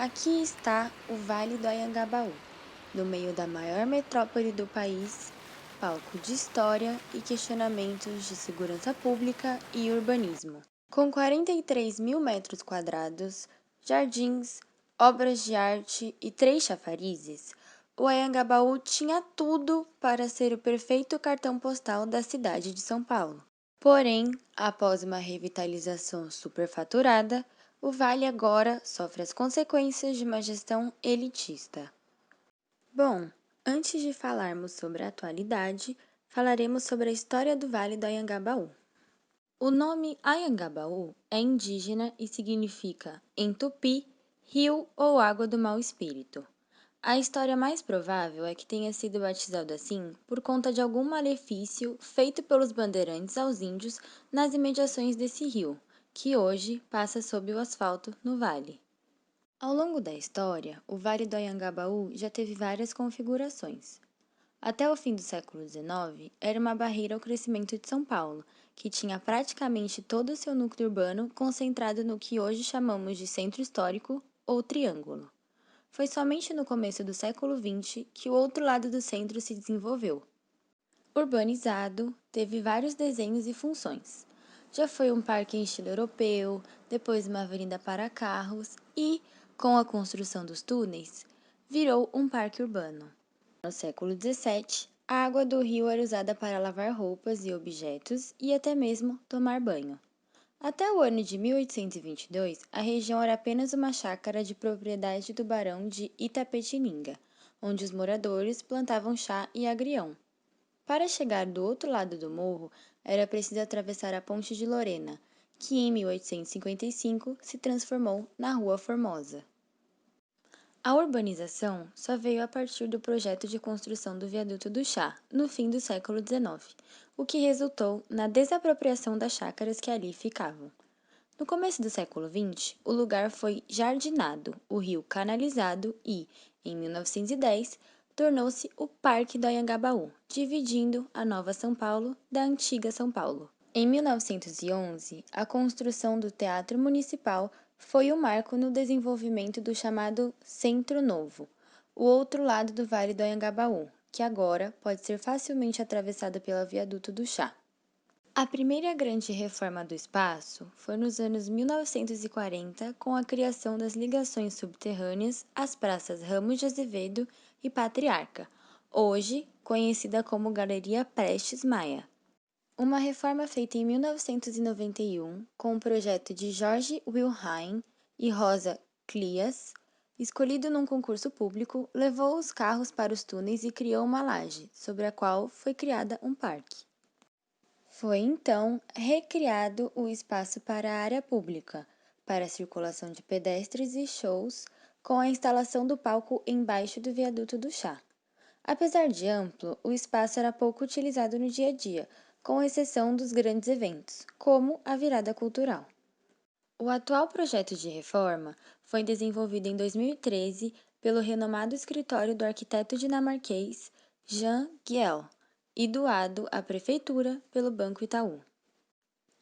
Aqui está o Vale do Anhangabaú, no meio da maior metrópole do país, palco de história e questionamentos de segurança pública e urbanismo. Com 43 mil metros quadrados, jardins, obras de arte e 3 chafarizes, o Anhangabaú tinha tudo para ser o perfeito cartão postal da cidade de São Paulo. Porém, após uma revitalização superfaturada, o Vale agora sofre as consequências de uma gestão elitista. Bom, antes de falarmos sobre a atualidade, falaremos sobre a história do Vale do Anhangabaú. O nome Anhangabaú é indígena e significa, em tupi, rio ou água do mau espírito. A história mais provável é que tenha sido batizado assim por conta de algum malefício feito pelos bandeirantes aos índios nas imediações desse rio, que hoje passa sob o asfalto no vale. Ao longo da história, o Vale do Anhangabaú já teve várias configurações. Até o fim do século XIX, era uma barreira ao crescimento de São Paulo, que tinha praticamente todo o seu núcleo urbano concentrado no que hoje chamamos de Centro Histórico ou Triângulo. Foi somente no começo do século XX que o outro lado do centro se desenvolveu. Urbanizado, teve vários desenhos e funções. Já foi um parque em estilo europeu, depois uma avenida para carros e, com a construção dos túneis, virou um parque urbano. No século XVII, a água do rio era usada para lavar roupas e objetos e até mesmo tomar banho. Até o ano de 1822, a região era apenas uma chácara de propriedade do barão de Itapetininga, onde os moradores plantavam chá e agrião. Para chegar do outro lado do morro, era preciso atravessar a Ponte de Lorena, que em 1855 se transformou na Rua Formosa. A urbanização só veio a partir do projeto de construção do Viaduto do Chá, no fim do século XIX, o que resultou na desapropriação das chácaras que ali ficavam. No começo do século XX, o lugar foi jardinado, o rio canalizado e, em 1910, tornou-se o Parque do Anhangabaú, dividindo a Nova São Paulo da antiga São Paulo. Em 1911, a construção do Teatro Municipal foi o marco no desenvolvimento do chamado Centro Novo, o outro lado do Vale do Anhangabaú, que agora pode ser facilmente atravessado pelo Viaduto do Chá. A primeira grande reforma do espaço foi nos anos 1940, com a criação das ligações subterrâneas às praças Ramos de Azevedo e Patriarca, hoje conhecida como Galeria Prestes Maia. Uma reforma feita em 1991, com o projeto de Jorge Wilhelm e Rosa Klias, escolhido num concurso público, levou os carros para os túneis e criou uma laje, sobre a qual foi criada um parque. Foi então recriado o espaço para a área pública, para a circulação de pedestres e shows, com a instalação do palco embaixo do viaduto do chá. Apesar de amplo, o espaço era pouco utilizado no dia a dia, com exceção dos grandes eventos, como a virada cultural. O atual projeto de reforma foi desenvolvido em 2013 pelo renomado escritório do arquiteto dinamarquês Jan Gehl e doado à prefeitura pelo Banco Itaú.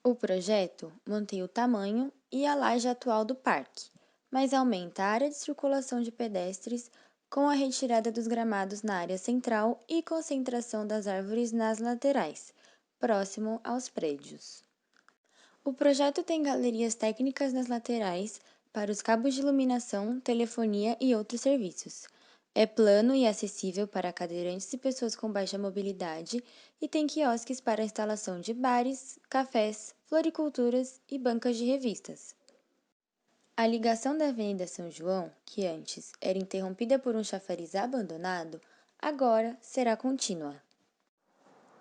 O projeto mantém o tamanho e a laje atual do parque, mas aumenta a área de circulação de pedestres com a retirada dos gramados na área central e concentração das árvores nas laterais, próximo aos prédios. O projeto tem galerias técnicas nas laterais para os cabos de iluminação, telefonia e outros serviços. É plano e acessível para cadeirantes e pessoas com baixa mobilidade e tem quiosques para a instalação de bares, cafés, floriculturas e bancas de revistas. A ligação da Avenida São João, que antes era interrompida por um chafariz abandonado, agora será contínua.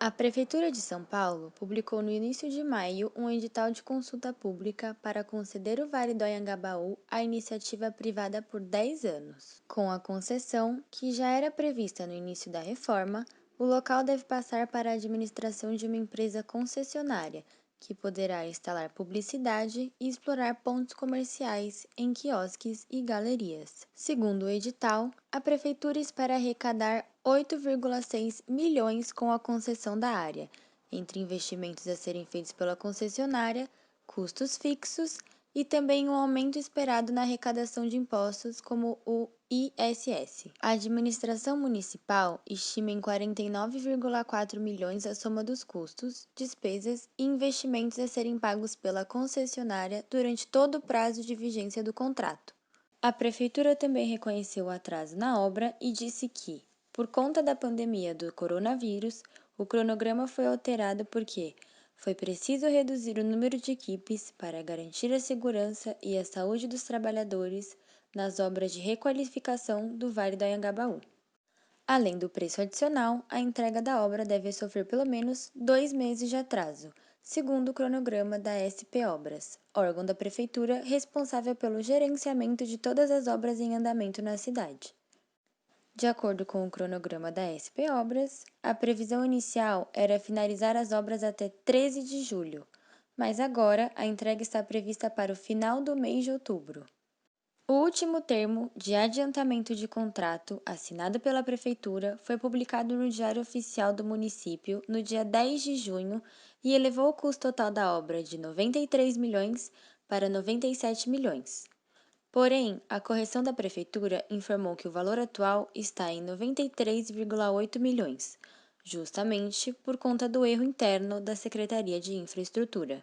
A Prefeitura de São Paulo publicou no início de maio um edital de consulta pública para conceder o Vale do Anhangabaú à iniciativa privada por 10 anos. Com a concessão, que já era prevista no início da reforma, o local deve passar para a administração de uma empresa concessionária, que poderá instalar publicidade e explorar pontos comerciais em quiosques e galerias. Segundo o edital, a Prefeitura espera arrecadar 8,6 milhões com a concessão da área, entre investimentos a serem feitos pela concessionária, custos fixos e também um aumento esperado na arrecadação de impostos, como o ISS. A administração municipal estima em 49,4 milhões a soma dos custos, despesas e investimentos a serem pagos pela concessionária durante todo o prazo de vigência do contrato. A prefeitura também reconheceu o atraso na obra e disse que, por conta da pandemia do coronavírus, o cronograma foi alterado porque foi preciso reduzir o número de equipes para garantir a segurança e a saúde dos trabalhadores nas obras de requalificação do Vale do Anhangabaú. Além do preço adicional, a entrega da obra deve sofrer pelo menos 2 meses de atraso, segundo o cronograma da SP Obras, órgão da Prefeitura responsável pelo gerenciamento de todas as obras em andamento na cidade. De acordo com o cronograma da SP Obras, a previsão inicial era finalizar as obras até 13 de julho, mas agora a entrega está prevista para o final do mês de outubro. O último termo de adiantamento de contrato, assinado pela Prefeitura, foi publicado no Diário Oficial do Município no dia 10 de junho e elevou o custo total da obra de 93 milhões para 97 milhões. Porém, a correção da Prefeitura informou que o valor atual está em 93,8 milhões, justamente por conta do erro interno da Secretaria de Infraestrutura.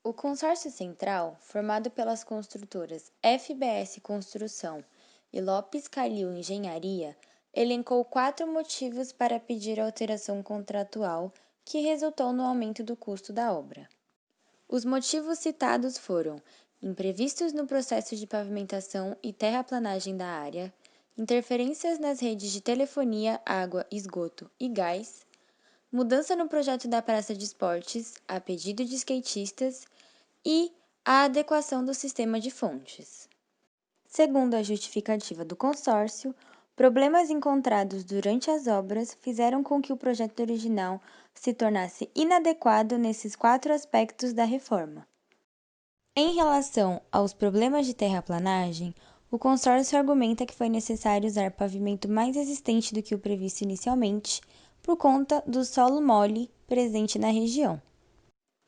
O consórcio central, formado pelas construtoras FBS Construção e Lopes Calil Engenharia, elencou 4 motivos para pedir alteração contratual que resultou no aumento do custo da obra. Os motivos citados foram imprevistos no processo de pavimentação e terraplanagem da área, interferências nas redes de telefonia, água, esgoto e gás, mudança no projeto da praça de esportes, a pedido de skatistas, e a adequação do sistema de fontes. Segundo a justificativa do consórcio, problemas encontrados durante as obras fizeram com que o projeto original se tornasse inadequado nesses 4 aspectos da reforma. Em relação aos problemas de terraplanagem, o consórcio argumenta que foi necessário usar pavimento mais resistente do que o previsto inicialmente, por conta do solo mole presente na região.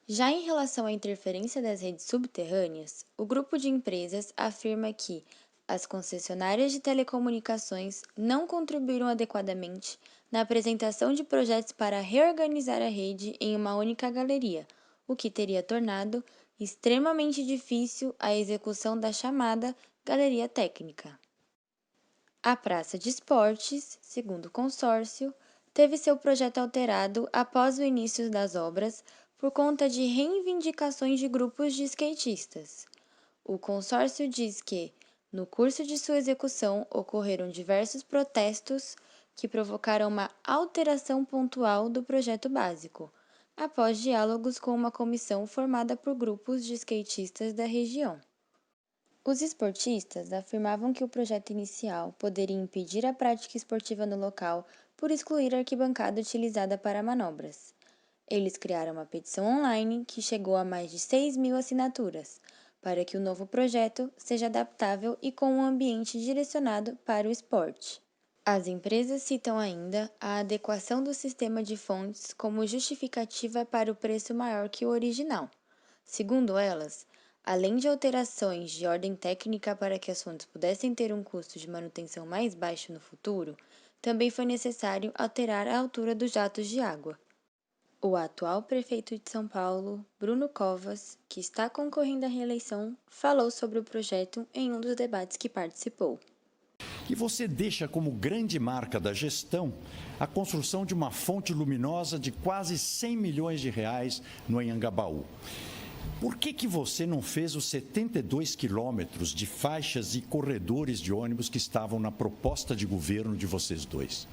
Já em relação à interferência das redes subterrâneas, o grupo de empresas afirma que as concessionárias de telecomunicações não contribuíram adequadamente na apresentação de projetos para reorganizar a rede em uma única galeria, o que teria tornado extremamente difícil a execução da chamada galeria técnica. A praça de esportes, segundo o consórcio, teve seu projeto alterado após o início das obras por conta de reivindicações de grupos de skatistas. O consórcio diz que, no curso de sua execução, ocorreram diversos protestos que provocaram uma alteração pontual do projeto básico, após diálogos com uma comissão formada por grupos de skatistas da região. Os esportistas afirmavam que o projeto inicial poderia impedir a prática esportiva no local por excluir a arquibancada utilizada para manobras. Eles criaram uma petição online que chegou a mais de 6.000 assinaturas, para que o novo projeto seja adaptável e com um ambiente direcionado para o esporte. As empresas citam ainda a adequação do sistema de fontes como justificativa para o preço maior que o original. Segundo elas, além de alterações de ordem técnica para que as fontes pudessem ter um custo de manutenção mais baixo no futuro, também foi necessário alterar a altura dos jatos de água. O atual prefeito de São Paulo, Bruno Covas, que está concorrendo à reeleição, falou sobre o projeto em um dos debates que participou. E você deixa como grande marca da gestão a construção de uma fonte luminosa de quase 100 milhões de reais no Anhangabaú. Por que você não fez os 72 quilômetros de faixas e corredores de ônibus que estavam na proposta de governo de vocês dois?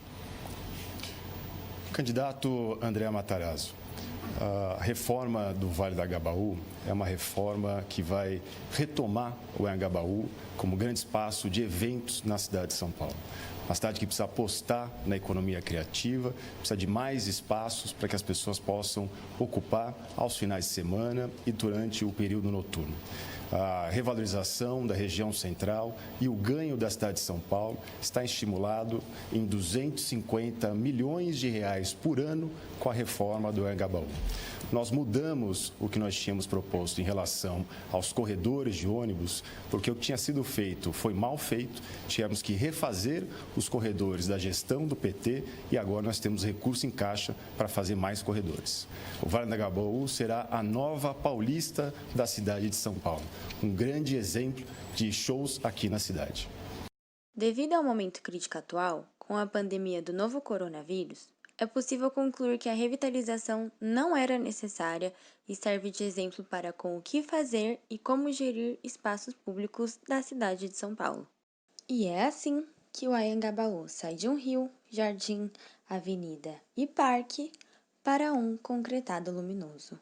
Candidato André Matarazzo, a reforma do Vale do Anhangabaú é uma reforma que vai retomar o Anhangabaú como grande espaço de eventos na cidade de São Paulo. Uma cidade que precisa apostar na economia criativa, precisa de mais espaços para que as pessoas possam ocupar aos finais de semana e durante o período noturno. A revalorização da região central e o ganho da cidade de São Paulo está estimulado em 250 milhões de reais por ano com a reforma do Anhangabaú. Nós mudamos o que nós tínhamos proposto proposto em relação aos corredores de ônibus, porque o que tinha sido feito foi mal feito, tivemos que refazer os corredores da gestão do PT e agora nós temos recurso em caixa para fazer mais corredores. O Vale do Agabaú será a nova Paulista da cidade de São Paulo, um grande exemplo de shows aqui na cidade. Devido ao momento crítico atual, com a pandemia do novo coronavírus, é possível concluir que a revitalização não era necessária e serve de exemplo para com o que fazer e como gerir espaços públicos da cidade de São Paulo. E é assim que o Anhangabaú sai de um rio, jardim, avenida e parque para um concretado luminoso.